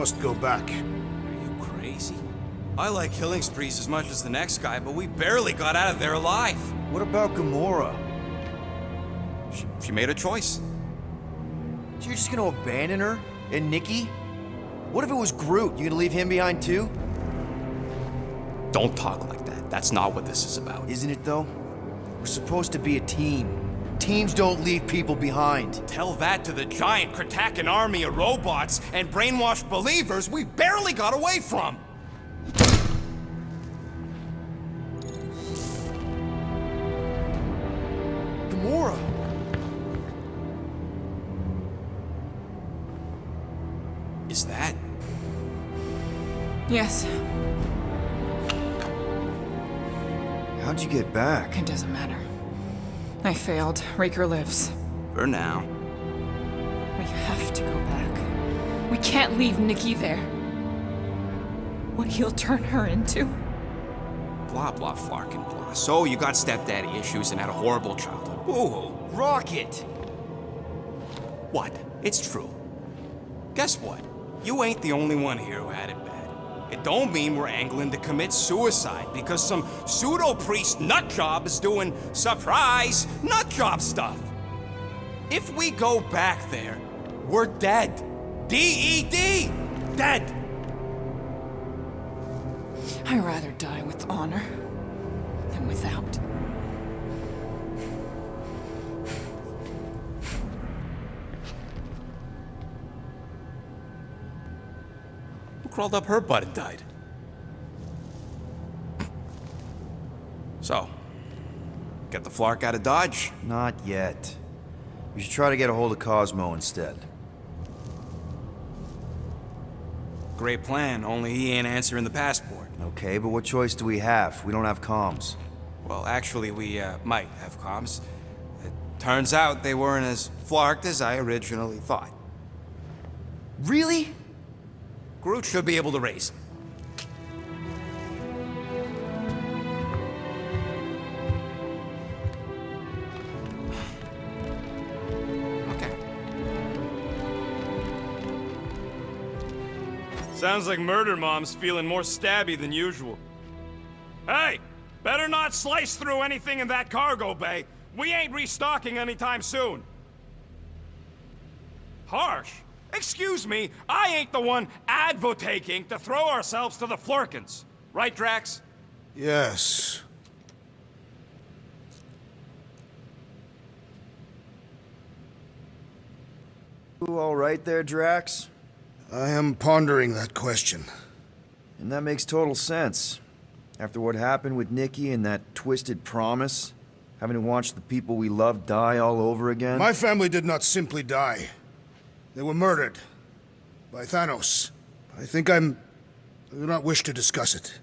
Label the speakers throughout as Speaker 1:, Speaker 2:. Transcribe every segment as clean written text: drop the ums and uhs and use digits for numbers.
Speaker 1: must go back.
Speaker 2: Are you crazy? I like killing sprees as much as the next guy, but we barely got out of there alive.
Speaker 3: What about Gamora?
Speaker 2: She made a choice.
Speaker 3: So you're just gonna abandon her? And Nikki? What if it was Groot? You gonna leave him behind too?
Speaker 2: Don't talk like that. That's not what this is about.
Speaker 3: Isn't it though? We're supposed to be a team. Teams don't leave people behind.
Speaker 2: Tell that to the giant Kratakan army of robots and brainwashed believers we barely got away from.
Speaker 3: Gamora!
Speaker 2: Is that?
Speaker 4: Yes,
Speaker 3: How'd you get back?
Speaker 4: it doesn't matter. I failed. Raker lives.
Speaker 2: For now.
Speaker 4: We have to go back. We can't leave Nikki there. What he'll turn her into?
Speaker 2: Blah, blah, Flarkin, blah. So you got stepdaddy issues and had a horrible childhood. Woo-hoo.
Speaker 3: Rocket!
Speaker 2: What? It's true. Guess what? You ain't the only one here who had it bad. It don't mean we're angling to commit suicide because some pseudo-priest nutjob is doing surprise nutjob stuff. If we go back there, we're dead. D-E-D! Dead!
Speaker 4: I'd rather die with honor than without.
Speaker 2: Who crawled up her butt and died? So, get the Flark out of Dodge?
Speaker 3: Not yet. We should try to get a hold of Cosmo instead.
Speaker 2: Great plan, only he ain't answering the passport.
Speaker 3: Okay, but what choice do we have? We don't have comms.
Speaker 2: Well, actually, we might have comms. It turns out they weren't as flarked as I originally thought.
Speaker 3: Really?
Speaker 2: Groot should be able to raise them. Okay.
Speaker 5: Sounds like Murder Mom's feeling more stabby than usual. Hey! Better not slice through anything in that cargo bay. We ain't restocking anytime soon. Harsh? Excuse me, I ain't the one advocating to throw ourselves to the Flurkins. Right, Drax?
Speaker 1: Yes.
Speaker 3: You all right there, Drax?
Speaker 1: I am pondering that question.
Speaker 3: And that makes total sense. After what happened with Nikki and that twisted promise, having to watch the people we love die all over again.
Speaker 1: My family did not simply die. They were murdered. By Thanos. I do not wish to discuss it.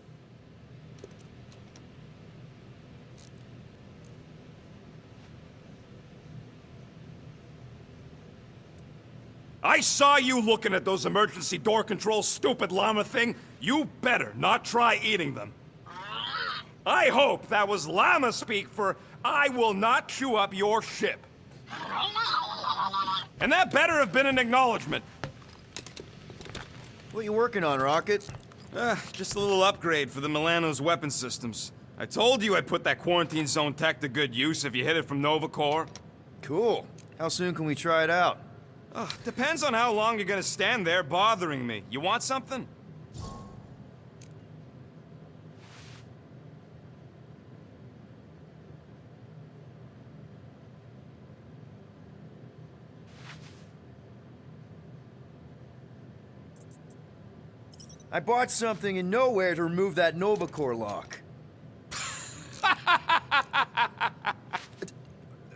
Speaker 5: I saw you looking at those emergency door controls, stupid llama thing. You better not try eating them. I hope that was llama speak for I will not chew up your ship. And that better have been an acknowledgement.
Speaker 3: What you working on, Rocket?
Speaker 5: Just a little upgrade for the Milano's weapon systems. I told you I'd put that quarantine zone tech to good use if you hit it from Nova Corps.
Speaker 3: Cool. How soon can we try it out?
Speaker 5: Depends on how long you're gonna stand there bothering me. You want something?
Speaker 3: I bought something in nowhere to remove that Nova Corps lock.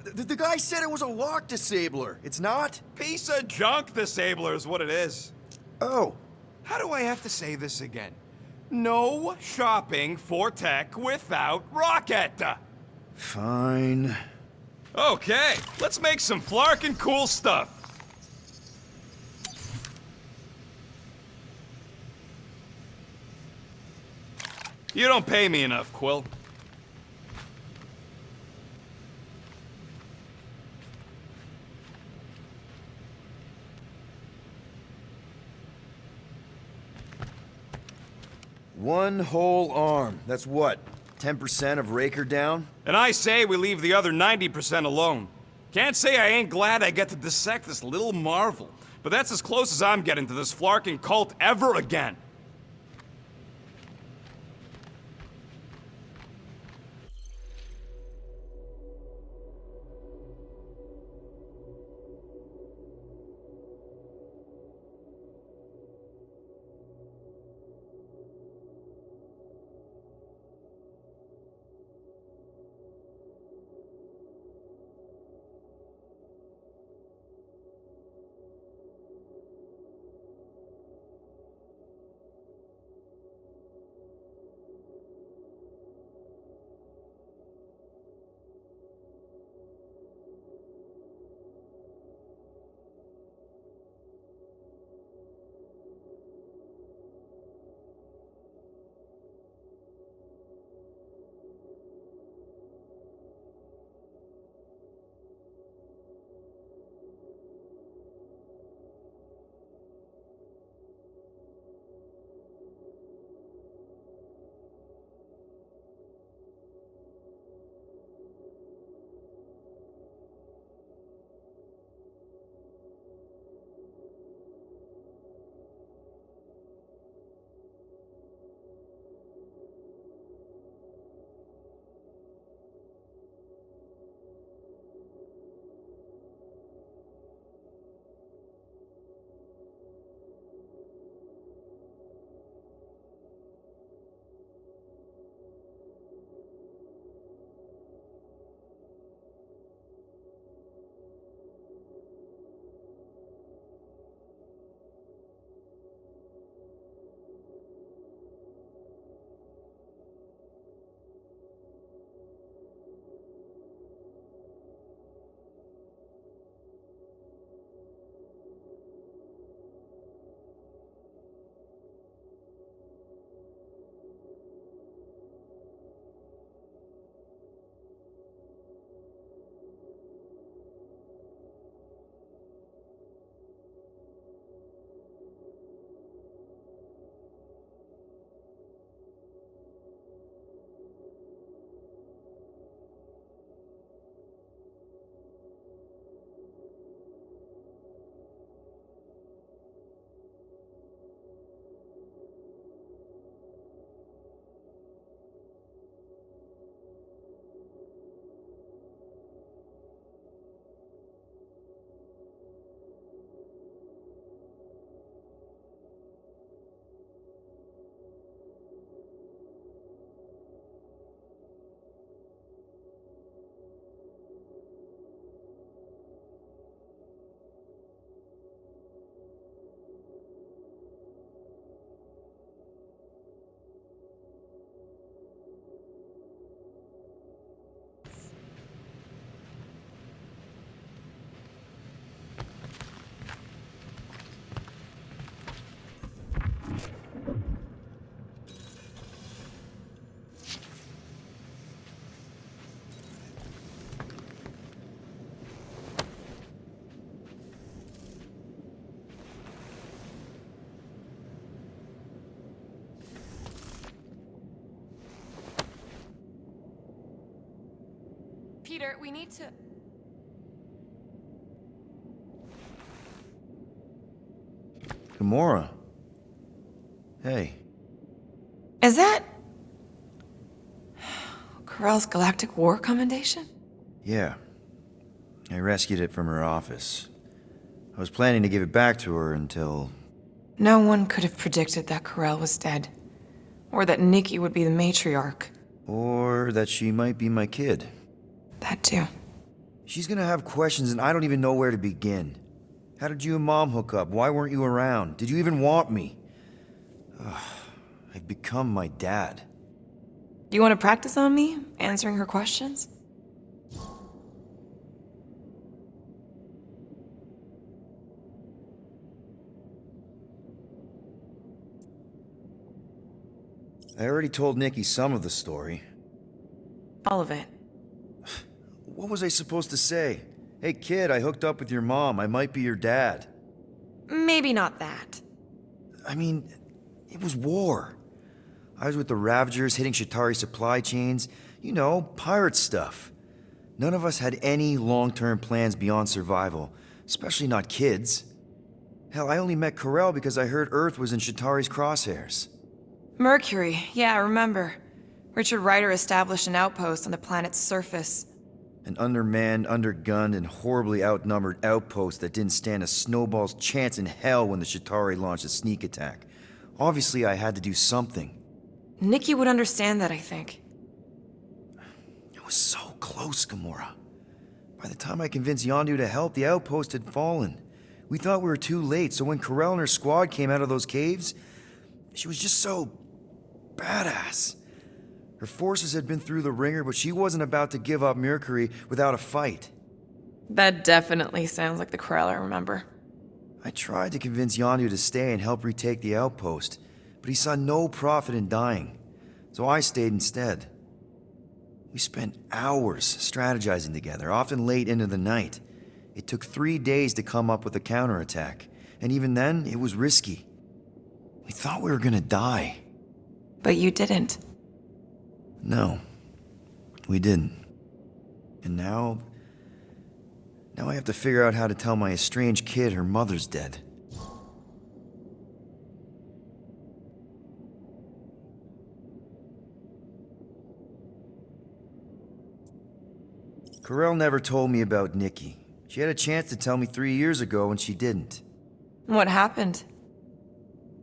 Speaker 3: The guy said it was a lock disabler. It's not?
Speaker 5: Piece of junk disabler is what it is.
Speaker 3: Oh.
Speaker 5: How do I have to say this again? No shopping for tech without Rocket.
Speaker 3: Fine.
Speaker 5: Okay, let's make some flarkin' cool stuff. You don't pay me enough, Quill.
Speaker 3: One whole arm. That's what? 10% of Raker down?
Speaker 5: And I say we leave the other 90% alone. Can't say I ain't glad I get to dissect this little marvel, but that's as close as I'm getting to this Flarkin cult ever again.
Speaker 4: Peter, we need to...
Speaker 3: Gamora. Hey.
Speaker 4: Is that... Corell's Galactic War Commendation?
Speaker 3: Yeah. I rescued it from her office. I was planning to give it back to her until...
Speaker 4: No one could have predicted that Corell was dead. Or that Nikki would be the matriarch.
Speaker 3: Or that she might be my kid.
Speaker 4: That too.
Speaker 3: She's gonna have questions and I don't even know where to begin. How did you and Mom hook up? Why weren't you around? Did you even want me? I've become my dad.
Speaker 4: Do you want to practice on me, answering her questions?
Speaker 3: I already told Nikki some of the story.
Speaker 4: All of it.
Speaker 3: What was I supposed to say? Hey kid, I hooked up with your mom. I might be your dad.
Speaker 4: Maybe not that.
Speaker 3: I mean, it was war. I was with the Ravagers hitting Shatari supply chains. You know, pirate stuff. None of us had any long-term plans beyond survival, especially not kids. Hell, I only met Corell because I heard Earth was in Shatari's crosshairs.
Speaker 4: Mercury, yeah, I remember. Richard Ryder established an outpost on the planet's surface.
Speaker 3: An undermanned, undergunned, and horribly outnumbered outpost that didn't stand a snowball's chance in hell when the Shatari launched a sneak attack. Obviously, I had to do something.
Speaker 4: Nikki would understand that, I think.
Speaker 3: It was so close, Gamora. By the time I convinced Yondu to help, the outpost had fallen. We thought we were too late, so when Corell and her squad came out of those caves, she was just so badass. Her forces had been through the ringer, but she wasn't about to give up Mercury without a fight.
Speaker 4: That definitely sounds like the Corell I remember.
Speaker 3: I tried to convince Yondu to stay and help retake the outpost, but he saw no profit in dying, so I stayed instead. We spent hours strategizing together, often late into the night. It took 3 days to come up with a counterattack, and even then, it was risky. We thought we were gonna die.
Speaker 4: But you didn't.
Speaker 3: No, we didn't. And now I have to figure out how to tell my estranged kid her mother's dead. Corell never told me about Nikki. She had a chance to tell me 3 years ago and she didn't.
Speaker 4: What happened?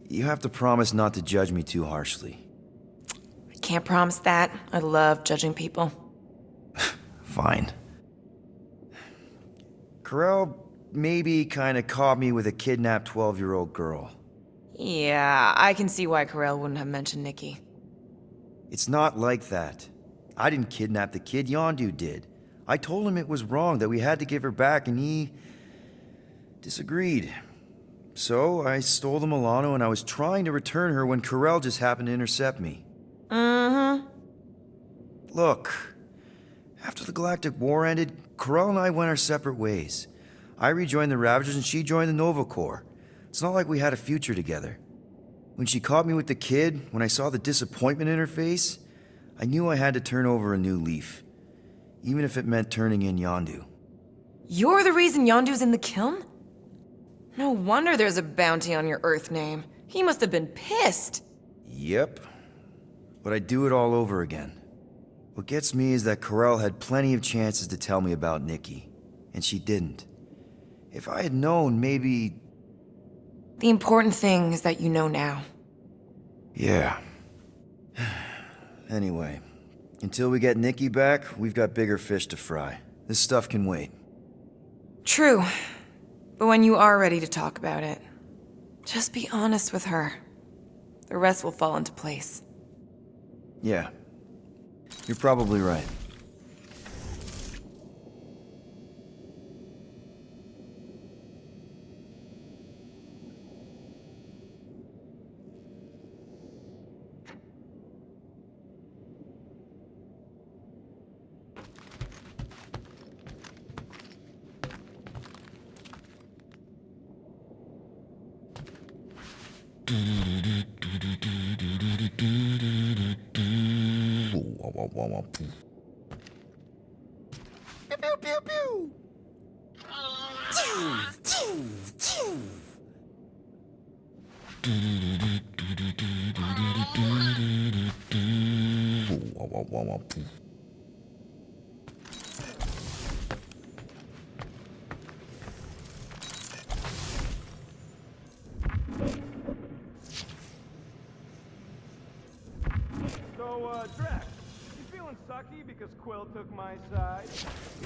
Speaker 3: You have to promise not to judge me too harshly.
Speaker 4: I can't promise that. I love judging people.
Speaker 3: Fine. Corell maybe kinda caught me with a kidnapped 12-year-old girl.
Speaker 4: Yeah, I can see why Corell wouldn't have mentioned Nikki.
Speaker 3: It's not like that. I didn't kidnap the kid, Yondu did. I told him it was wrong, that we had to give her back, and he disagreed. So I stole the Milano and I was trying to return her when Corell just happened to intercept me.
Speaker 4: Mm-hmm.
Speaker 3: Look, after the Galactic War ended, Corell and I went our separate ways. I rejoined the Ravagers and she joined the Nova Corps. It's not like we had a future together. When she caught me with the kid, when I saw the disappointment in her face, I knew I had to turn over a new leaf. Even if it meant turning in Yondu.
Speaker 4: You're the reason Yondu's in the kiln? No wonder there's a bounty on your Earth name. He must have been pissed.
Speaker 3: Yep. But I'd do it all over again. What gets me is that Corell had plenty of chances to tell me about Nikki, and she didn't. If I had known, maybe...
Speaker 4: The important thing is that you know now.
Speaker 3: Yeah. Anyway, until we get Nikki back, we've got bigger fish to fry. This stuff can wait.
Speaker 4: True. But when you are ready to talk about it, just be honest with her. The rest will fall into place.
Speaker 3: Yeah. You're probably right.
Speaker 5: So, Drax, you feeling sucky because Quill took my side?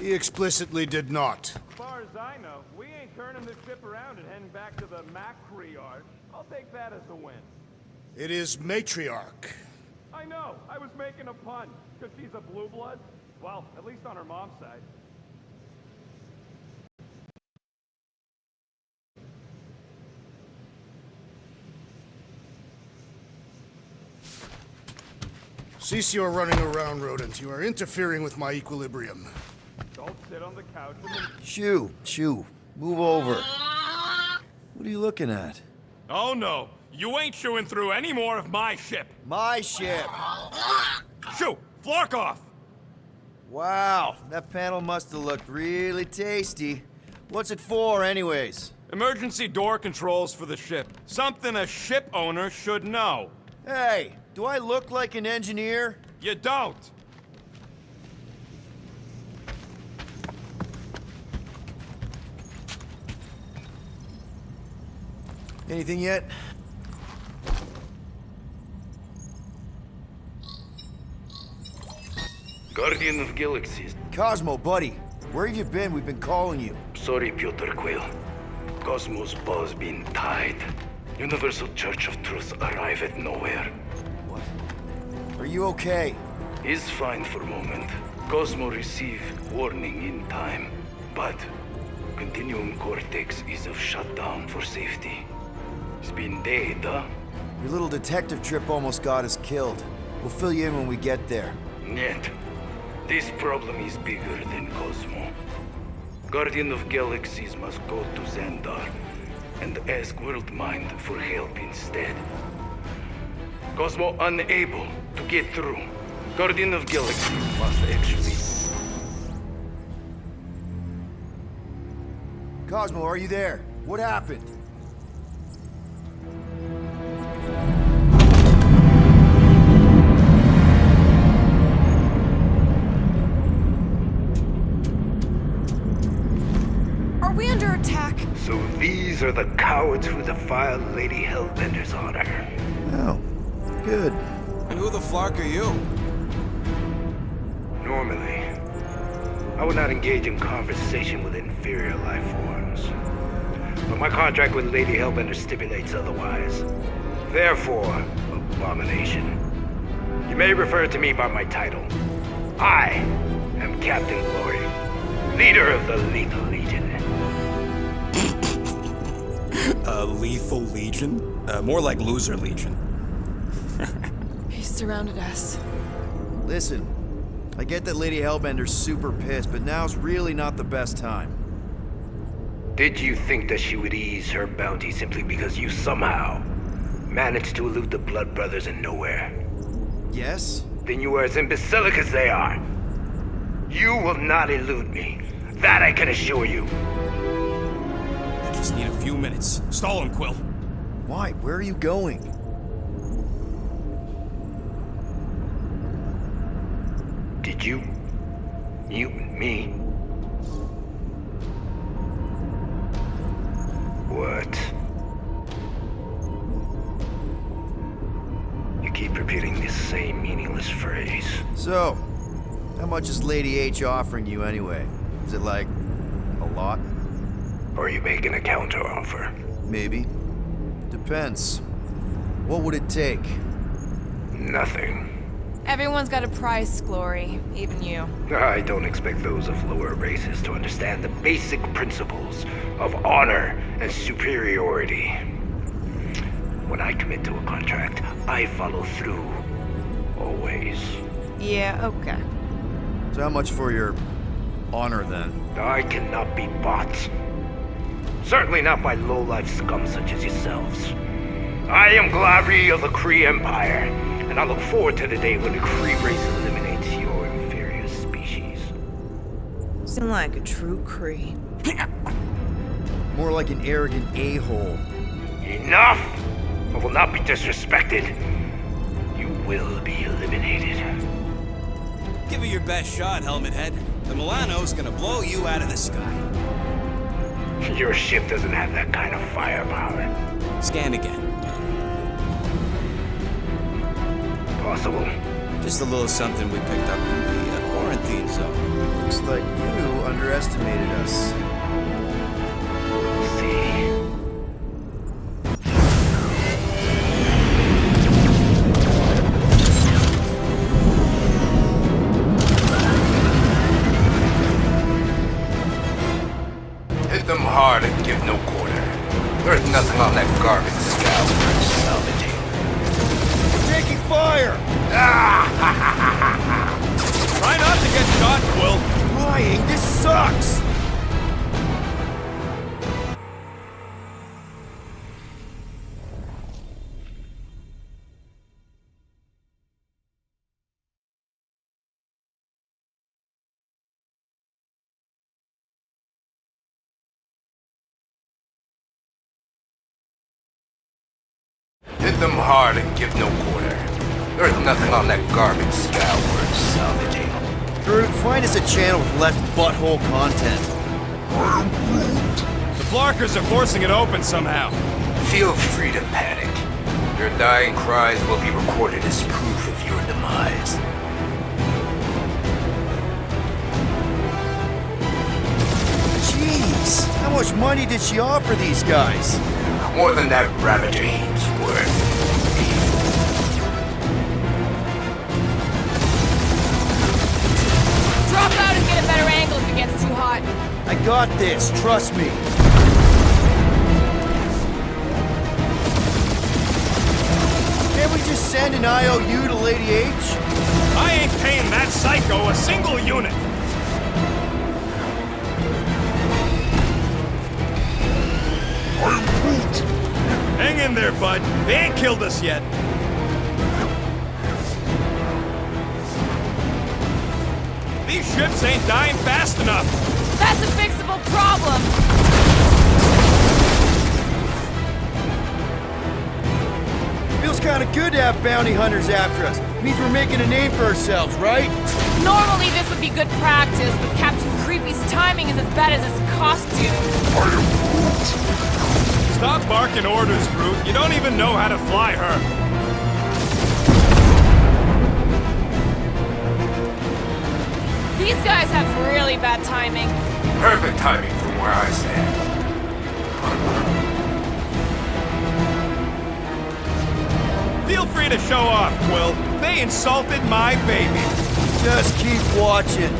Speaker 1: He explicitly did not.
Speaker 5: As far as I know, we ain't turning this ship around and heading back to the Matriarch. I'll take that as a win.
Speaker 1: It is Matriarch.
Speaker 5: I know, I was making a pun, because she's a blue blood. Well, at least on her mom's side.
Speaker 1: Cease your running around, rodent. You are interfering with my equilibrium.
Speaker 5: Don't sit on the couch and then...
Speaker 3: Shoo, move over. What are you looking at?
Speaker 5: Oh no, You ain't chewing through any more of my ship.
Speaker 3: My ship!
Speaker 5: Shoo! Flark off!
Speaker 3: Wow, that panel must have looked really tasty. What's it for, anyways?
Speaker 5: Emergency door controls for the ship. Something a ship owner should know.
Speaker 3: Hey, do I look like an engineer?
Speaker 5: You don't.
Speaker 3: Anything yet?
Speaker 6: Guardian of Galaxies.
Speaker 3: Cosmo, buddy, where have you been? We've been calling you.
Speaker 6: Sorry, Piotr Quill. Cosmos ball's been tied. Universal Church of Truth arrive at nowhere.
Speaker 3: What? Are you okay?
Speaker 6: Is fine for a moment. Cosmo receive warning in time. But Continuum Cortex is of shutdown for safety. It's been dead, huh?
Speaker 3: Your little detective trip almost got us killed. We'll fill you in when we get there.
Speaker 6: Yet, this problem is bigger than Cosmo. Guardian of Galaxies must go to Xandar and ask Worldmind for help instead. Cosmo unable to get through. Guardian of Galaxies must actually...
Speaker 3: Cosmo, are you there? What happened?
Speaker 4: Are we under attack?
Speaker 6: So these are the cowards who defiled Lady Hellbender's honor.
Speaker 3: Oh, good.
Speaker 2: And who the flark are you?
Speaker 6: Normally, I would not engage in conversation with inferior life forms. But my contract with Lady Hellbender stipulates otherwise. Therefore, abomination. You may refer to me by my title. I am Captain Glory, leader of the Lethal Legion.
Speaker 2: Lethal Legion? More like Loser Legion.
Speaker 4: He surrounded us.
Speaker 3: Listen, I get that Lady Hellbender's super pissed, but now's really not the best time.
Speaker 6: Did you think that she would ease her bounty simply because you somehow managed to elude the Blood Brothers in nowhere?
Speaker 3: Yes?
Speaker 6: Then you are as imbecilic as they are. You will not elude me. That I can assure you.
Speaker 2: I just need a few minutes. Stall him, Quill.
Speaker 3: Why? Where are you going?
Speaker 6: Did you mute me? What? You keep repeating this same meaningless phrase.
Speaker 3: So, how much is Lady H offering you anyway? Is it like a lot?
Speaker 6: Or are you making a counteroffer?
Speaker 3: Maybe. Depends. What would it take?
Speaker 6: Nothing.
Speaker 4: Everyone's got a price, Glory, even you.
Speaker 6: I don't expect those of lower races to understand the basic principles of honor and superiority. When I commit to a contract, I follow through. Always.
Speaker 4: Yeah, okay.
Speaker 3: So how much for your honor then?
Speaker 6: I cannot be bought. Certainly not by low-life scum such as yourselves. I am Glavi of the Kree Empire, and I look forward to the day when the Kree race eliminates your inferior species.
Speaker 4: Seem like a true Kree.
Speaker 3: More like an arrogant a-hole.
Speaker 6: Enough! I will not be disrespected. You will be eliminated.
Speaker 2: Give it your best shot, Helmet Head. The Milano's gonna blow you out of the sky.
Speaker 6: Your ship doesn't have that kind of firepower.
Speaker 2: Scan again.
Speaker 6: Possible.
Speaker 2: Just a little something we picked up in the quarantine zone.
Speaker 3: Looks like you underestimated us.
Speaker 6: We'll see. Hit them hard and give no quarter. There's nothing on that garbage scout worth salvaging.
Speaker 3: Taking fire!
Speaker 5: Try not to get shot, Quill.
Speaker 3: Trying? This sucks!
Speaker 6: Hit them hard and give no quarter. There's nothing on that garbage scow worth salvaging.
Speaker 3: Groot, find us a channel with less butthole content.
Speaker 5: The Flarkers are forcing it open somehow.
Speaker 6: Feel free to panic. Your dying cries will be recorded as proof of your demise.
Speaker 3: Jeez, how much money did she offer these guys?
Speaker 6: More than that Ravager heap's worth.
Speaker 4: Drop out and get a better angle if it gets too hot.
Speaker 3: I got this, trust me. Can't we just send an IOU to Lady H?
Speaker 5: I ain't paying that psycho a single unit. Hang in there, bud. They ain't killed us yet. These ships ain't dying fast enough.
Speaker 4: That's a fixable problem.
Speaker 3: Feels kinda good to have bounty hunters after us. Means we're making a name for ourselves, right?
Speaker 4: Normally this would be good practice, but Captain Creepy's timing is as bad as his costume.
Speaker 5: Stop barking orders, Groot. You don't even know how to fly her.
Speaker 4: These guys have really bad timing.
Speaker 6: Perfect timing from where I stand.
Speaker 5: Feel free to show off, Quill. They insulted my baby.
Speaker 3: Just keep watching.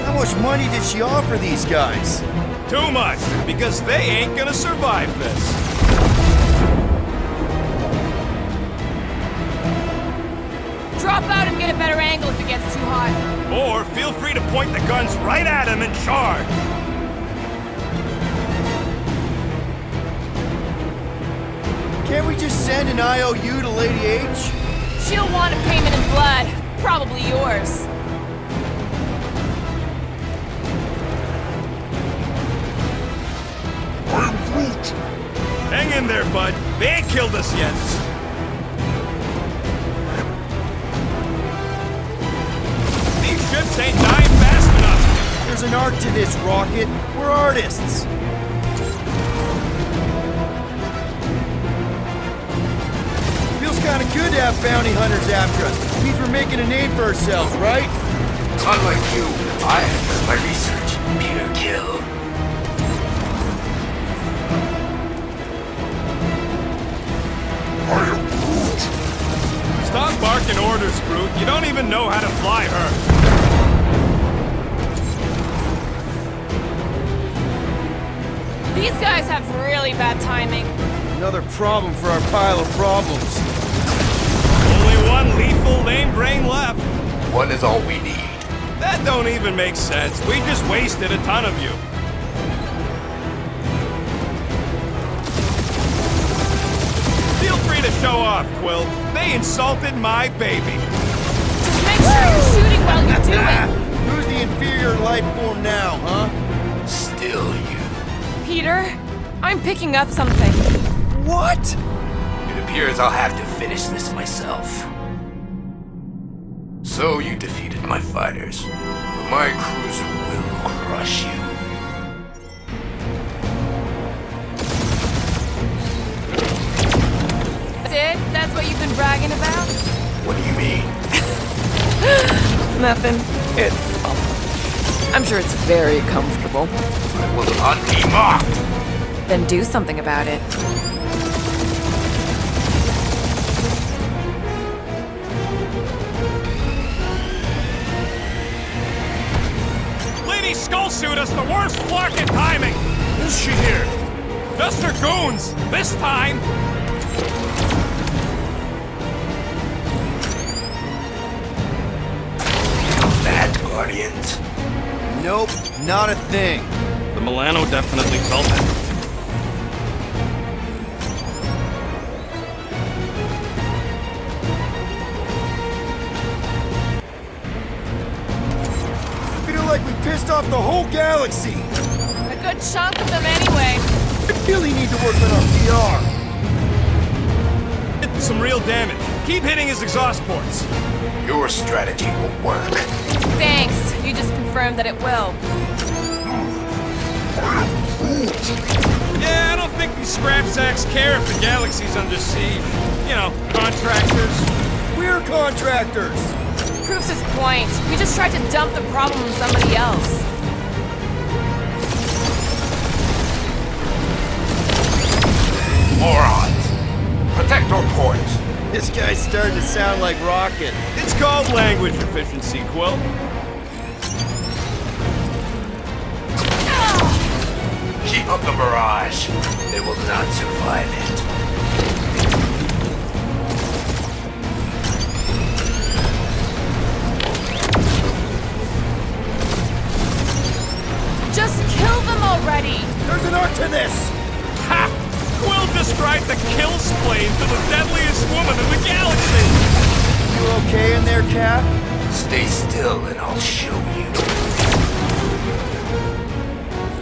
Speaker 3: How much money did she offer these guys?
Speaker 5: Too much, because they ain't gonna survive this.
Speaker 4: Drop out and get a better angle if it gets too hot.
Speaker 5: Or feel free to point the guns right at him and charge.
Speaker 3: Can't we just send an IOU to Lady H?
Speaker 4: She'll want a payment in blood. Probably yours.
Speaker 5: Hang in there, bud. They ain't killed us yet. These ships ain't dying fast enough.
Speaker 3: There's an art to this, Rocket. We're artists. Feels kinda good to have bounty hunters after us. Means we're making a name for ourselves, right?
Speaker 6: Unlike you, I have done my research. Pure kill.
Speaker 5: Stop barking orders, Groot. You don't even know how to fly her.
Speaker 4: These guys have really bad timing.
Speaker 3: Another problem for our pile of problems.
Speaker 5: Only one lethal lame brain left.
Speaker 6: One is all we need.
Speaker 5: That don't even make sense. We just wasted a ton of you. Feel free to show off, Quill. They insulted my baby.
Speaker 4: Just make sure you're shooting while you do it.
Speaker 3: Who's the inferior life form now, huh?
Speaker 6: Still you.
Speaker 4: Peter, I'm picking up something.
Speaker 3: What?
Speaker 6: It appears I'll have to finish this myself. So you defeated my fighters, but my cruiser will crush you.
Speaker 4: That's it? That's what you've been bragging about?
Speaker 6: What do you mean?
Speaker 4: Nothing. I'm sure it's very comfortable.
Speaker 6: I will not be mocked!
Speaker 4: Then do something about it.
Speaker 5: Lady Skullsuit has the worst flarkin' timing!
Speaker 1: Is she here?
Speaker 5: Just her goons! This time!
Speaker 6: Bad Guardians.
Speaker 3: Nope, not a thing.
Speaker 5: The Milano definitely felt it.
Speaker 3: I feel like we pissed off the whole galaxy.
Speaker 4: A good chunk of them anyway.
Speaker 3: We really need to work on our PR.
Speaker 5: Did some real damage. Keep hitting his exhaust ports.
Speaker 6: Your strategy will work.
Speaker 4: Thanks. You just confirmed that it will.
Speaker 5: Yeah, I don't think these scrap sacks care if the galaxy's under siege. You know, contractors.
Speaker 3: We're contractors.
Speaker 4: Proves his point. We just tried to dump the problem on somebody else.
Speaker 6: Morons. Protect our ports.
Speaker 3: This guy's starting to sound like Rocket.
Speaker 5: It's called language efficiency, Quill.
Speaker 6: Keep up the barrage. They will not survive it.
Speaker 4: Just kill them already!
Speaker 3: There's an art to this.
Speaker 5: Ha! Quill described the kill splane to the deadliest woman in the galaxy!
Speaker 3: You okay in there, Cap?
Speaker 6: Stay still and I'll show you.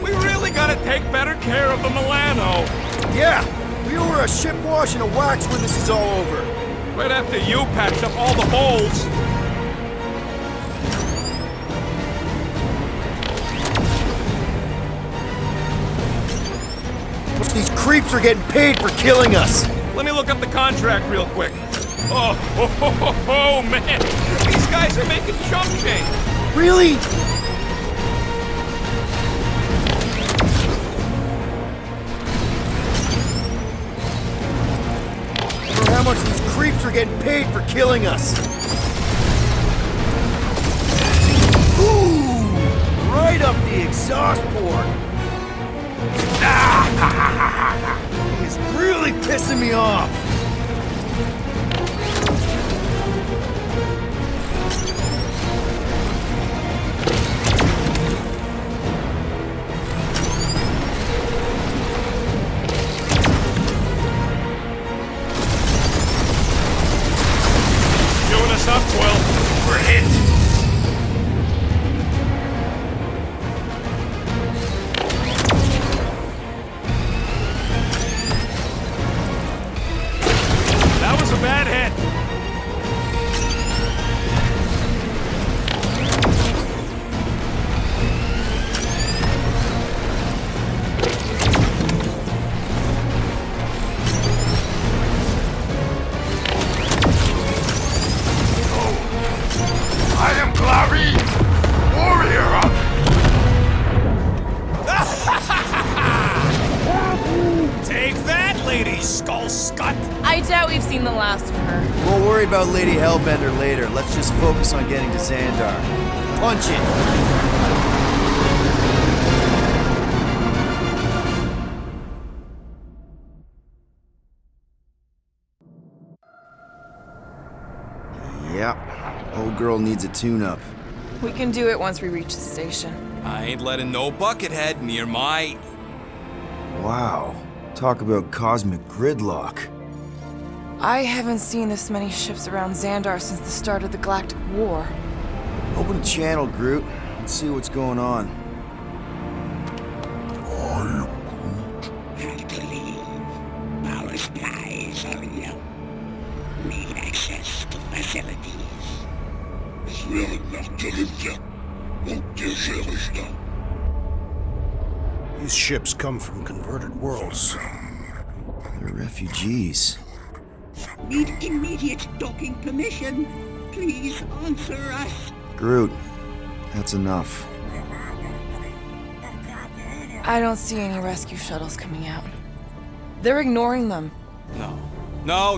Speaker 5: We really gotta take better care of the Milano.
Speaker 3: Yeah. We owe her a ship wash and a wax when this is all over.
Speaker 5: Right after you patched up all the holes.
Speaker 3: These creeps are getting paid for killing us.
Speaker 5: Let me look up the contract real quick. Oh, man! These guys are making chump change!
Speaker 3: Really? For how much these creeps are getting paid for killing us. Ooh! Right up the exhaust port. He's really pissing me off.
Speaker 5: Doing us up, Quill.
Speaker 6: We're hit.
Speaker 5: That was a bad hit.
Speaker 6: I am Clary, warrior of...
Speaker 2: Take that, Lady Skull Scut!
Speaker 4: I doubt we've seen the last of her.
Speaker 3: We'll worry about Lady Hellbender later. Let's just focus on getting to Xandar. Punch it! Yep. Old girl needs a tune-up.
Speaker 4: We can do it once we reach the station.
Speaker 2: I ain't letting no buckethead near my...
Speaker 3: Wow. Talk about cosmic gridlock.
Speaker 4: I haven't seen this many ships around Xandar since the start of the Galactic War.
Speaker 3: Open a channel, Groot. Let's see what's going on.
Speaker 7: Have to leave. Our skies are yellow. Need access to facilities.
Speaker 1: These ships come from converted worlds.
Speaker 3: They're refugees.
Speaker 7: Need immediate docking permission. Please answer us.
Speaker 3: Groot, that's enough.
Speaker 4: I don't see any rescue shuttles coming out. They're ignoring them.
Speaker 2: No.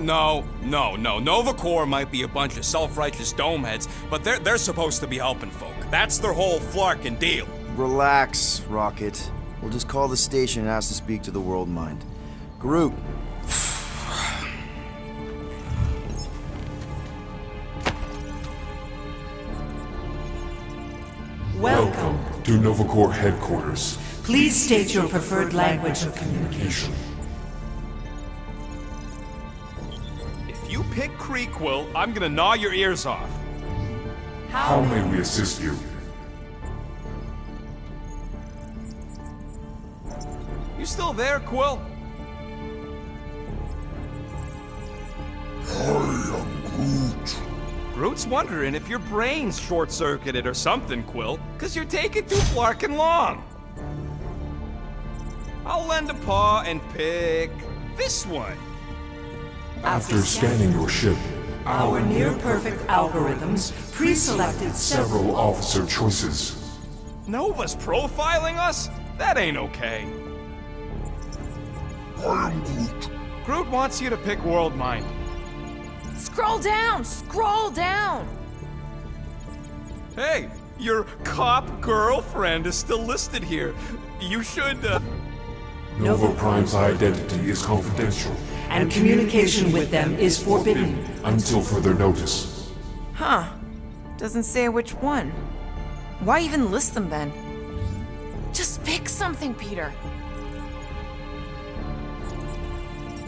Speaker 2: Nova Corps might be a bunch of self-righteous domeheads, but they're supposed to be helping folk. That's their whole flarkin' deal.
Speaker 3: Relax, Rocket. We'll just call the station and ask to speak to the World Mind. Groot.
Speaker 8: Welcome.
Speaker 9: To Novacore headquarters.
Speaker 8: Please state your preferred language of communication.
Speaker 5: If you pick Kree, Quill, I'm gonna gnaw your ears off.
Speaker 9: How may we assist you?
Speaker 5: You still there, Quill? Groot's wondering if your brain's short-circuited or something, Quill, because you're taking too flarkin' long. I'll lend a paw and pick this one.
Speaker 9: After scanning your ship,
Speaker 8: Our near-perfect algorithms pre-selected
Speaker 9: several officer choices.
Speaker 5: Nova's profiling us? That ain't okay. Groot wants you to pick World Mind.
Speaker 4: Scroll down! Scroll down!
Speaker 5: Hey, your cop girlfriend is still listed here. You should,
Speaker 9: Nova Prime's identity is confidential
Speaker 8: and communication with them is forbidden.
Speaker 9: until further notice.
Speaker 4: Huh. Doesn't say which one. Why even list them then? Just pick something, Peter.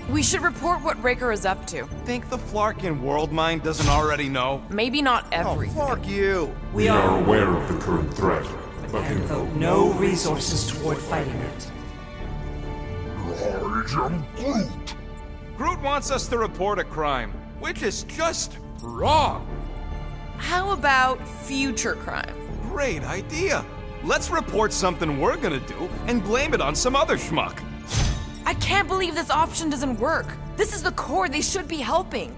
Speaker 4: We should report what Raker is up to.
Speaker 5: Think the Flarkin World Mind doesn't already know?
Speaker 4: Maybe not everything.
Speaker 3: Fuck you!
Speaker 8: We
Speaker 9: We are
Speaker 8: are
Speaker 9: aware of the current threat, but
Speaker 8: and
Speaker 9: can
Speaker 8: devote no resources toward fighting it.
Speaker 5: Groot wants us to report a crime, which is just wrong.
Speaker 4: How about future crime?
Speaker 5: Great idea. Let's report something we're gonna do and blame it on some other schmuck.
Speaker 4: I can't believe this option doesn't work. This is the core. They should be helping.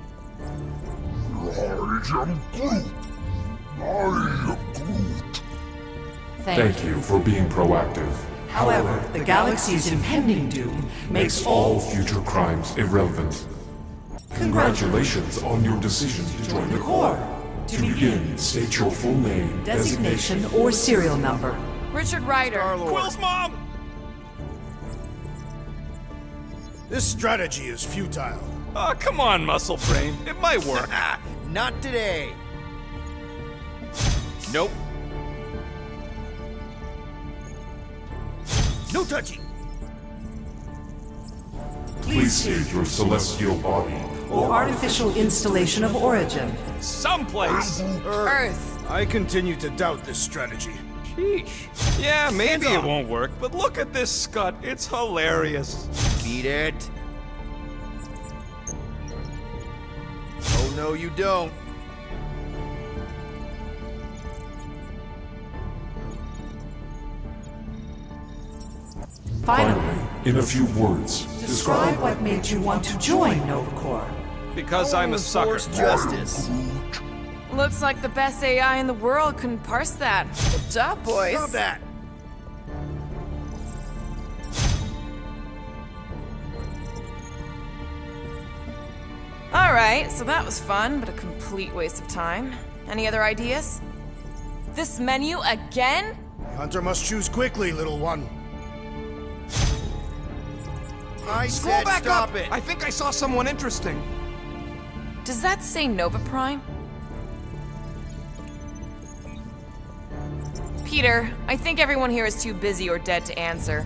Speaker 9: Thank you for being proactive.
Speaker 8: However, the galaxy's impending doom makes all
Speaker 9: All future crimes irrelevant. Congratulations on your decision to join the Corps.
Speaker 8: core.
Speaker 9: To begin, state your full name,
Speaker 8: Designation or serial number.
Speaker 4: Richard Ryder.
Speaker 5: Quill's mom!
Speaker 1: This strategy is futile.
Speaker 5: Oh, come on, Muscle Brain. It might work.
Speaker 3: Not today!
Speaker 1: Nope. No touching.
Speaker 9: Please state your celestial body.
Speaker 8: Or artificial installation of origin.
Speaker 5: Someplace.
Speaker 4: Earth.
Speaker 1: I continue to doubt this strategy.
Speaker 5: Sheesh. Yeah, maybe it won't work, but look at this scut. It's hilarious.
Speaker 3: Beat it! Oh no, you don't.
Speaker 8: Finally,
Speaker 9: In a few words,
Speaker 8: describe what made you want to join Novacore.
Speaker 5: Because I'm a sucker.
Speaker 3: Force justice.
Speaker 4: Looks like the best AI in the world couldn't parse that. Good job, boys.
Speaker 3: Stop that!
Speaker 4: Alright, so that was fun, but a complete waste of time. Any other ideas? This menu again?
Speaker 1: The hunter must choose quickly, little one.
Speaker 3: I
Speaker 5: Scroll
Speaker 3: said
Speaker 5: back
Speaker 3: stop
Speaker 5: up.
Speaker 3: it!
Speaker 5: I think I saw someone interesting.
Speaker 4: Does that say Nova Prime? Peter, I think everyone here is too busy or dead to answer.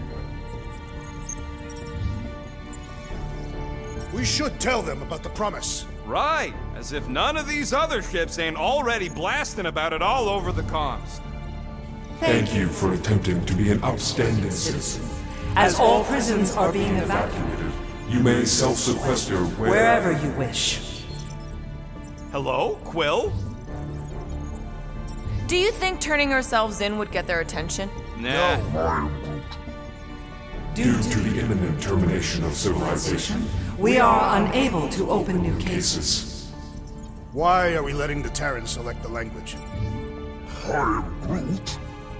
Speaker 1: We should tell them about the promise.
Speaker 5: Right. As if none of these other ships ain't already blasting about it all over the comms.
Speaker 9: thank you for attempting to be an upstanding citizen.
Speaker 8: As all prisons are being evacuated
Speaker 9: Evacuated. You may self-sequester
Speaker 8: wherever you wish.
Speaker 5: Hello, Quill?
Speaker 4: Do you think turning ourselves in would get their attention?
Speaker 5: Nah.
Speaker 9: Due to the imminent termination of civilization,
Speaker 8: We are unable to open new cases.
Speaker 9: cases.
Speaker 1: Why are we letting the Terrans select the language?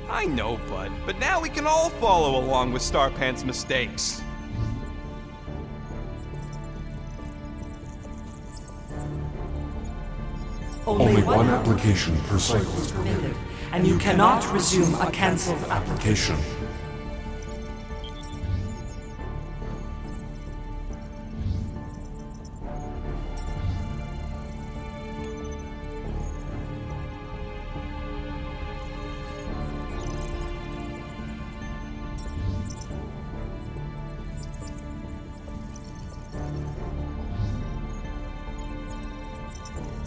Speaker 5: I know, Bud, but now we can all follow along with Starpan's mistakes.
Speaker 9: Only one application per cycle is permitted.
Speaker 8: And you cannot resume a cancelled application.
Speaker 9: Application.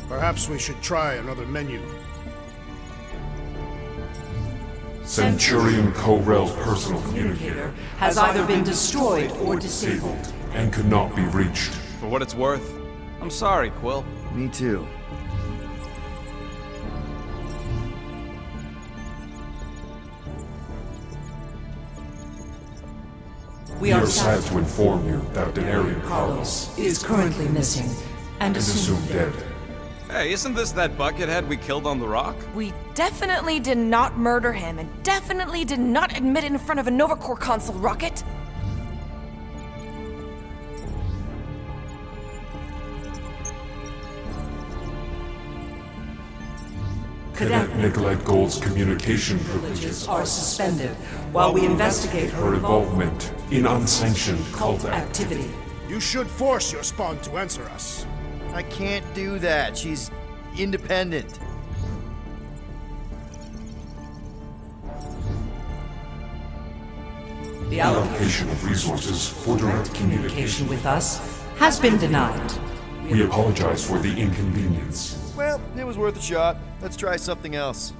Speaker 1: Perhaps we should try another menu.
Speaker 9: Centurion Corell's personal communicator
Speaker 8: Has either been destroyed or disabled.
Speaker 9: and could not be reached.
Speaker 2: For what it's worth, I'm sorry, Quill.
Speaker 3: Me too.
Speaker 8: We
Speaker 9: We
Speaker 8: are
Speaker 9: are sad
Speaker 8: sad
Speaker 9: to inform you that Denarian Carlos
Speaker 8: is currently missing and
Speaker 9: is
Speaker 8: assumed
Speaker 9: assumed
Speaker 8: dead.
Speaker 9: dead.
Speaker 2: Hey, isn't this that buckethead we killed on the rock?
Speaker 4: We definitely did not murder him, and definitely did not admit it in front of a Nova Corps console, Rocket.
Speaker 9: Cadet Nicolette Gold's communication privileges
Speaker 8: Are suspended while we investigate
Speaker 9: her involvement in unsanctioned cult
Speaker 8: cult activity.
Speaker 1: You should force your spawn to answer us.
Speaker 3: I can't do that. She's independent.
Speaker 8: The allocation
Speaker 9: allocation of resources for direct communication.
Speaker 8: with us has been denied.
Speaker 9: We apologize for the inconvenience.
Speaker 3: Well, it was worth a shot. Let's try something else.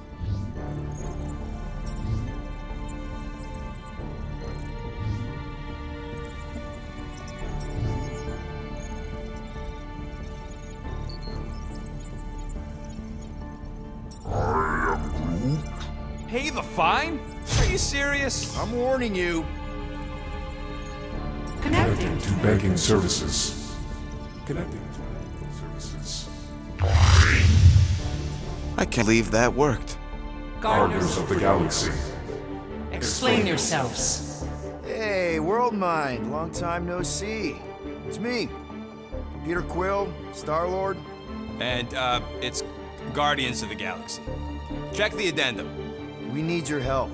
Speaker 2: Pay the fine? Are you serious?
Speaker 3: I'm warning you.
Speaker 8: Connecting.
Speaker 9: Connecting to banking services. Connecting to banking services.
Speaker 2: I can't believe that worked.
Speaker 9: Gardeners of the Galaxy.
Speaker 8: Explain yourselves.
Speaker 3: Hey, World Mind. Long time no see. It's me. Peter Quill, Star-Lord.
Speaker 2: And, it's Guardians of the Galaxy. Check the addendum.
Speaker 3: We need your help.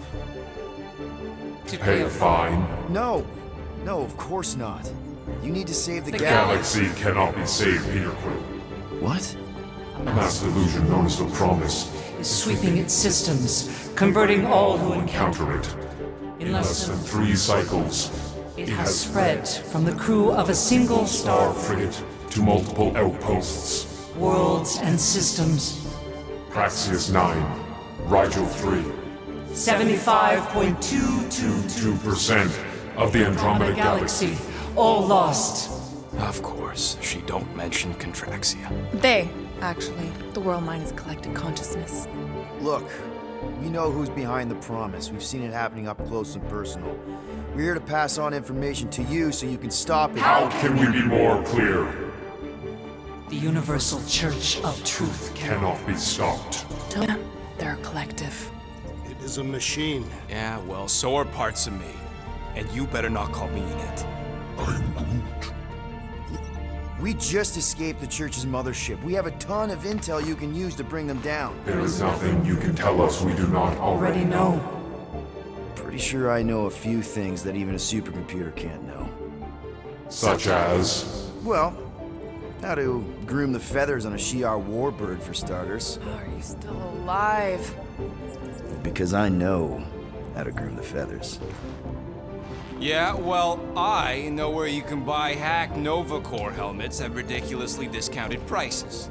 Speaker 8: To
Speaker 9: Pay a fine.
Speaker 3: No. No, of course not. You need to save the
Speaker 8: The
Speaker 3: galaxy.
Speaker 9: Galaxy cannot be saved, Peter Quill.
Speaker 3: What?
Speaker 9: A mass delusion known as the Promise
Speaker 8: is sweeping its systems, converting all who encounter
Speaker 9: counter it.
Speaker 8: in
Speaker 9: In less than 3 cycles,
Speaker 8: it has spread from the crew of a single
Speaker 9: star
Speaker 8: star,
Speaker 9: frigate to multiple outposts.
Speaker 8: worlds and systems.
Speaker 9: Praxius 9, Rigel 3,
Speaker 8: 75.222
Speaker 9: 2% of the Andromeda Galaxy.
Speaker 8: galaxy, all lost.
Speaker 2: Of course, she don't mention Contraxia.
Speaker 4: They, actually. The World Mind is collective consciousness.
Speaker 3: Look, we know who's behind the promise. We've seen it happening up close and personal. We're here to pass on information to you so you can stop it.
Speaker 9: How can we be more clear?
Speaker 8: The Universal Church of Truth
Speaker 9: Cannot be stopped.
Speaker 4: They're a collective.
Speaker 1: It is a machine.
Speaker 2: Yeah, well, so are parts of me. And you better not call me in it.
Speaker 3: We just escaped the church's mothership. We have a ton of intel you can use to bring them down.
Speaker 9: There is nothing you can tell us we do not
Speaker 8: already
Speaker 9: already
Speaker 8: know.
Speaker 3: Pretty sure I know a few things that even a supercomputer can't know.
Speaker 9: Such as
Speaker 3: Well, how to groom the feathers on a Shi'ar warbird, for starters.
Speaker 4: Are you still alive?
Speaker 3: Because I know how to groom the feathers.
Speaker 2: Yeah, well, I know where you can buy hack Nova Corps helmets at ridiculously discounted prices.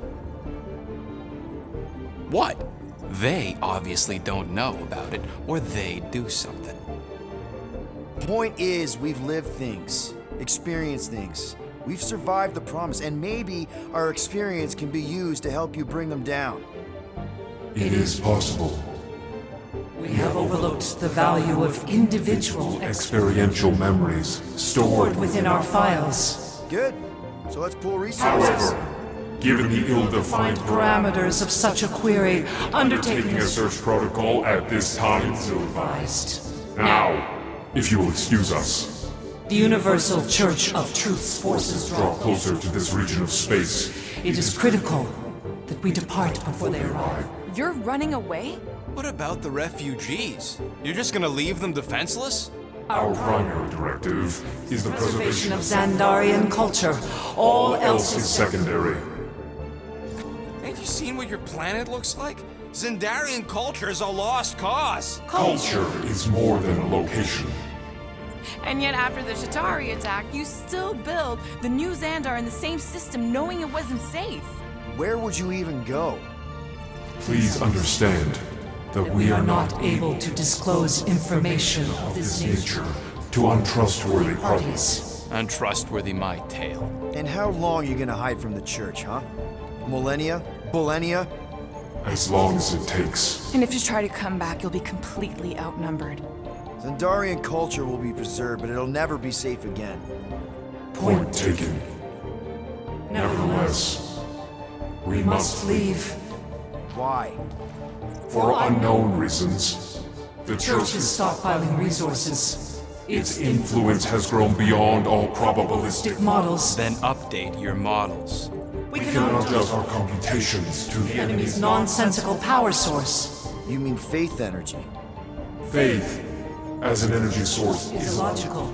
Speaker 2: What? They obviously don't know about it, or they'd do something.
Speaker 3: Point is, we've lived things, experienced things. We've survived the promise, and maybe our experience can be used to help you bring them down.
Speaker 9: it is possible.
Speaker 8: We have overlooked the value of individual
Speaker 9: Experiential memories
Speaker 8: stored
Speaker 9: stored
Speaker 8: within our files.
Speaker 3: Good. So let's pull resources.
Speaker 9: However, given the ill-defined
Speaker 8: Parameters of such a query, undertaking
Speaker 9: taking a search protocol at this time,
Speaker 8: advised.
Speaker 9: now, if you will excuse us,
Speaker 8: The Universal Church of Truth's forces
Speaker 9: draw
Speaker 8: draw.
Speaker 9: closer to this region of space.
Speaker 8: It is critical that we depart before they arrive.
Speaker 4: You're running away?
Speaker 2: What about the refugees? You're just gonna leave them defenseless?
Speaker 9: Our primary directive is the
Speaker 8: Preservation
Speaker 9: preservation
Speaker 8: of Xandarian culture. All else is
Speaker 9: secondary.
Speaker 2: Ain't you seen what your planet looks like? Zendarian culture is a lost cause.
Speaker 9: Culture is more than a location.
Speaker 4: And yet after the Shatari attack, you still build the new Xandar in the same system knowing it wasn't safe.
Speaker 3: Where would you even go?
Speaker 9: Please understand that
Speaker 8: We are not able to disclose information of this nature
Speaker 9: to untrustworthy parties.
Speaker 8: parties.
Speaker 2: Untrustworthy my tale.
Speaker 3: And how long are you gonna hide from the church, huh? Millennia? Millennia?
Speaker 9: As long as it takes.
Speaker 4: And if you try to come back, you'll be completely outnumbered.
Speaker 3: Xandarian culture will be preserved, but it'll never be safe again.
Speaker 9: Point taken. Nevertheless, we must
Speaker 8: Leave.
Speaker 3: Why?
Speaker 9: For unknown reasons. The
Speaker 8: Church is stockpiling resources.
Speaker 9: its influence has grown beyond all probabilistic.
Speaker 8: Models.
Speaker 2: Then update your models.
Speaker 8: We
Speaker 9: We can
Speaker 8: cannot
Speaker 9: adjust our computations to the
Speaker 8: enemy's nonsensical power source.
Speaker 3: You mean faith energy?
Speaker 9: faith as an energy source
Speaker 8: Is
Speaker 9: is
Speaker 8: illogical.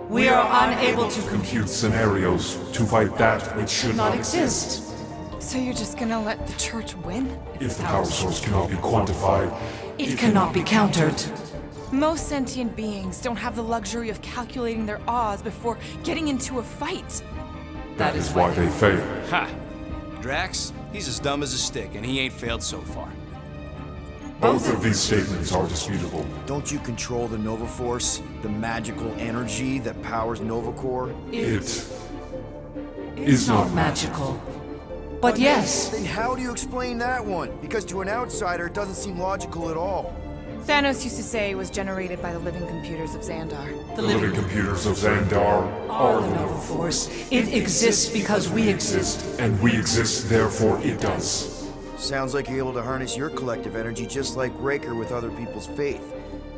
Speaker 8: We are unable to
Speaker 9: compute scenarios to fight that which should
Speaker 8: not
Speaker 9: not
Speaker 8: exist.
Speaker 4: So you're just gonna let the church win?
Speaker 9: If the power source cannot be quantified,
Speaker 8: It cannot be countered.
Speaker 4: Most sentient beings don't have the luxury of calculating their odds before getting into a fight.
Speaker 9: that is why they fail.
Speaker 2: Ha! Drax, he's as dumb as a stick, and he ain't failed so far.
Speaker 9: Both of these statements are disputable.
Speaker 3: Don't you control the Nova Force? The magical energy that powers Nova Corps?
Speaker 9: It is not
Speaker 8: Magical. But yes,
Speaker 3: Then how do you explain that one? Because to an outsider, it doesn't seem logical at all.
Speaker 4: Thanos used to say it was generated by the living computers of Xandar.
Speaker 8: the
Speaker 9: the living computers of Xandar
Speaker 8: are the Nova Force. It exists because we exist.
Speaker 9: and we exist, therefore it does.
Speaker 3: Sounds like you're able to harness your collective energy just like Raker with other people's faith.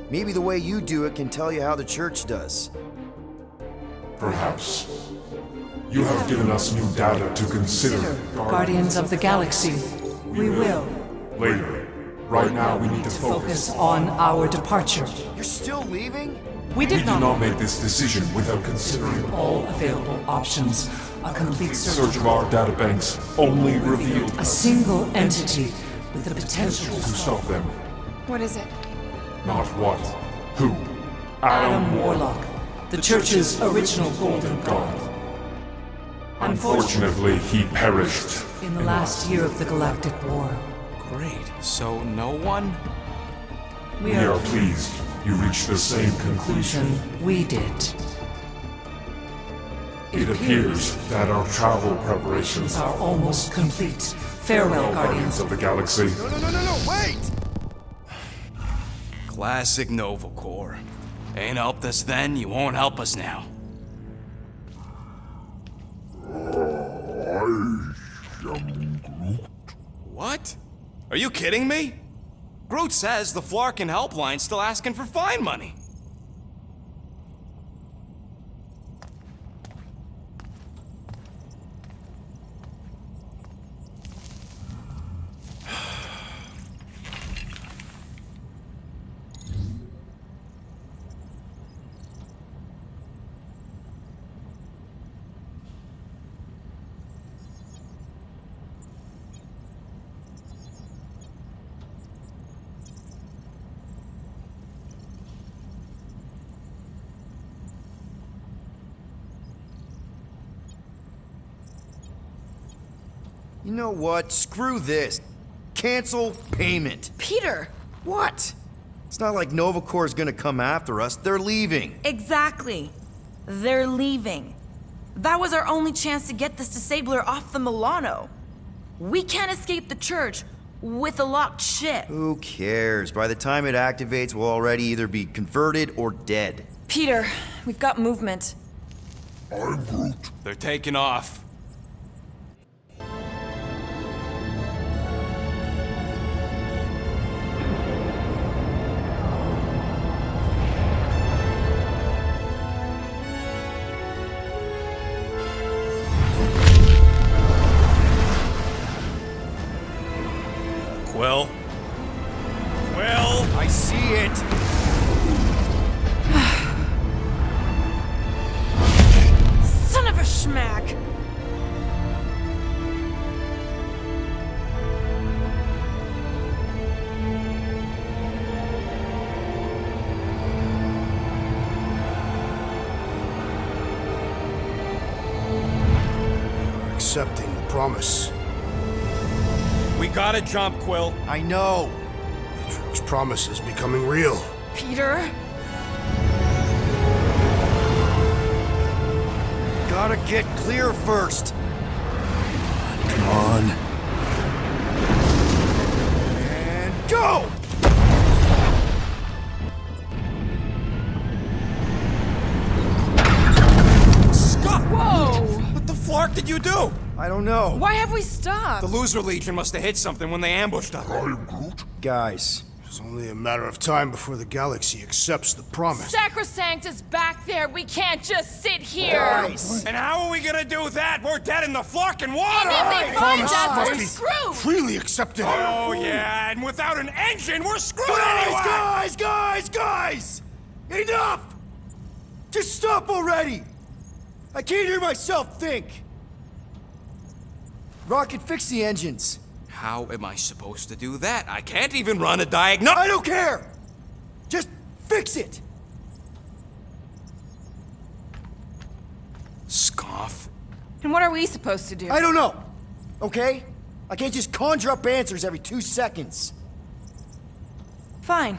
Speaker 3: Maybe the way you do it can tell you how the church does.
Speaker 9: Perhaps. You have given us new data to consider.
Speaker 8: Guardians of the Galaxy. We will
Speaker 9: Later. Right now we need to
Speaker 8: focus on our departure.
Speaker 3: You're still leaving?
Speaker 8: We
Speaker 9: We
Speaker 8: did
Speaker 9: do
Speaker 8: not
Speaker 9: not make this decision without considering
Speaker 8: all available options. A complete search.
Speaker 9: search of our databanks only revealed
Speaker 8: A single entity with the potential
Speaker 9: to stop them.
Speaker 4: What is it?
Speaker 9: Not what. Who.
Speaker 8: Adam Warlock, the Church's original Golden God.
Speaker 9: Unfortunately, he perished.
Speaker 8: In the last year of the Galactic War,
Speaker 2: Great. So no one?
Speaker 8: we
Speaker 9: We are
Speaker 8: are
Speaker 9: pleased you reached the same conclusion.
Speaker 8: we did.
Speaker 9: It appears that our travel preparations
Speaker 8: Are almost complete. Farewell, Guardians.
Speaker 9: of the Galaxy.
Speaker 3: No, wait!
Speaker 2: Classic Nova Corps. Ain't helped us then, you won't help us now. What? Are you kidding me? Groot says the Flarkin helpline's still asking for fine money.
Speaker 3: You know what? Screw this. Cancel payment.
Speaker 4: Peter!
Speaker 3: What? It's not like Nova Corps is gonna come after us. They're leaving.
Speaker 4: Exactly. They're leaving. That was our only chance to get this disabler off the Milano. We can't escape the church with a locked ship.
Speaker 3: Who cares? By the time it activates, we'll already either be converted or dead.
Speaker 4: Peter, we've got movement.
Speaker 2: They're taking off. Quill? Quill?
Speaker 3: I see it.
Speaker 4: Son of a schmack!
Speaker 1: accepting the promise.
Speaker 5: We gotta jump, Quill.
Speaker 3: I know.
Speaker 1: Atriox's promise is becoming real.
Speaker 4: Peter?
Speaker 3: Gotta get clear first. Come on. And go!
Speaker 2: Scott!
Speaker 4: Whoa!
Speaker 2: What the flark did you do?
Speaker 3: I don't know.
Speaker 4: Why have we stopped?
Speaker 2: The Loser Legion must have hit something when they ambushed us.
Speaker 3: Guys,
Speaker 1: It's only a matter of time before the galaxy accepts the promise.
Speaker 4: Sacrosanct is back there. We can't just sit here.
Speaker 3: guys!
Speaker 2: And how are we gonna do that? We're dead in the flarkin' water!
Speaker 4: And if they find
Speaker 1: Promise
Speaker 4: us,
Speaker 1: must
Speaker 4: we're
Speaker 1: be
Speaker 4: screwed.
Speaker 1: freely accepted.
Speaker 2: Oh yeah, and without an engine, we're screwed
Speaker 3: Guys,
Speaker 2: anyway!
Speaker 3: guys! Enough! Just stop already! I can't hear myself think! Rocket, fix the engines.
Speaker 2: How am I supposed to do that? I can't even run a diagnose.
Speaker 3: I don't care! Just fix it!
Speaker 2: Scoff.
Speaker 4: And what are we supposed to do?
Speaker 3: I don't know, okay? I can't just conjure up answers every 2 seconds.
Speaker 4: Fine.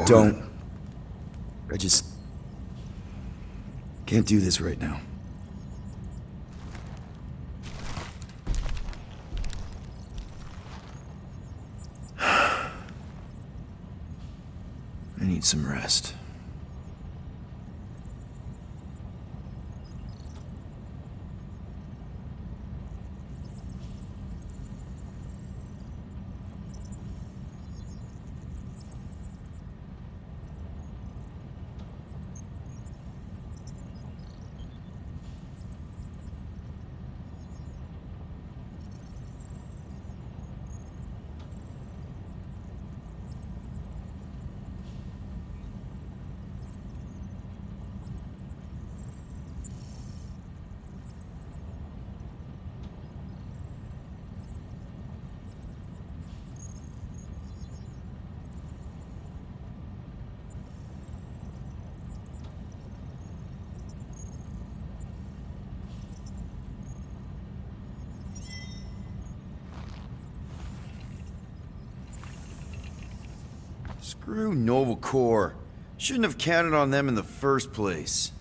Speaker 3: Don't. I just can't do this right now. I need some rest. Screw Nova Corps. Shouldn't have counted on them in the first place.